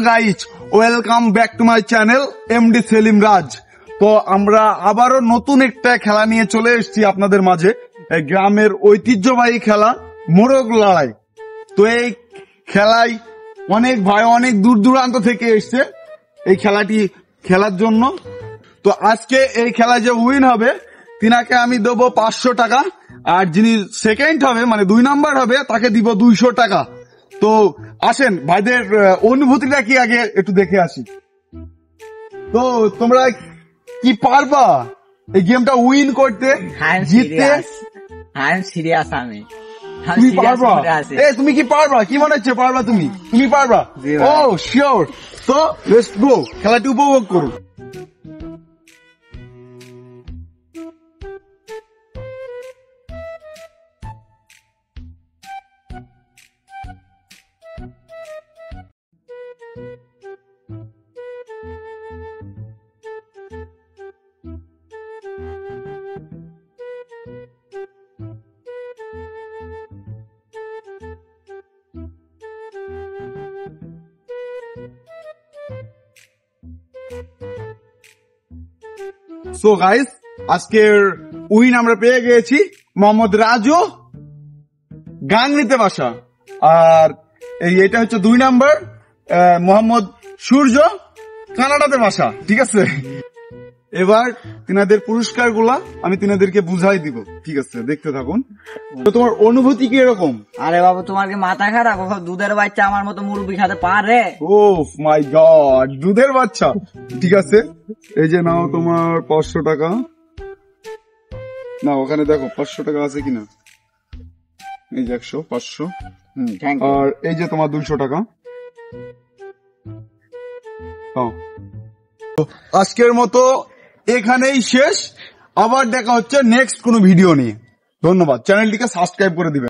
Guys welcome back to my channel MD Selim Raj. তো আমরা আবারও নতুন একটা খেলা নিয়ে চলে এসেছি আপনাদের মাঝে, গ্রামের ঐতিহ্যবাহী খেলা মোরগ লড়াই। তো এই খেলায় অনেক ভাই অনেক দূর দূরান্ত থেকে এসছে এই খেলাটি খেলার জন্য। তো আজকে এই খেলা যে উইন হবে তিনাকে আমি দেবো 500 টাকা, আর যিনি সেকেন্ড হবে মানে 2 নাম্বার হবে তাকে দিব 200 টাকা। তো আসেন ভাইদের অনুভূতিটা কি আগে একটু দেখে আসি। তো তোমরা কি পারবা এই গেমটা উইন করতে, জিততে? সিরিয়াস আমি তুমি পারবা? তুমি কি পারবা? কি মনে হচ্ছে পারবা? তুমি পারবা? ও শিওর। তো লেটস গো, খেলাটি উপভোগ করুন। সো গাইস, আজকের উইন আমরা পেয়ে গিয়েছি মোহাম্মদ রাজু, গাংনীতে বাসা। আর এটা হচ্ছে 2 নাম্বার মোহাম্মদ সূর্য, কানাডাতে বাসা। ঠিক আছে, এবার তিনাদের পুরস্কার গুলা আমি তিনাদেরকে বুঝাই দিব। ঠিক আছে, দেখতে থাকুন। তো তোমার অনুভূতি কি এরকম? আরে বাবু, তোমার কি মাথা খারাপ? দুধের বাচ্চা আমার মতো মুরব্বি খাতে পারে? ও মাই গড, দুধের বাচ্চা। ঠিক আছে, এই যে নাও তোমার 500 টাকা। না, ওখানে দেখো 500 টাকা আছে কিনা। এই যে 100, 500। আর এই যে তোমার 200 টাকা। আজকের মতো এখানেই শেষ। আবার দেখা হচ্ছে নেক্সট কোনো ভিডিও নিয়ে। ধন্যবাদ। চ্যানেলটিকে সাবস্ক্রাইব করে দিবেন।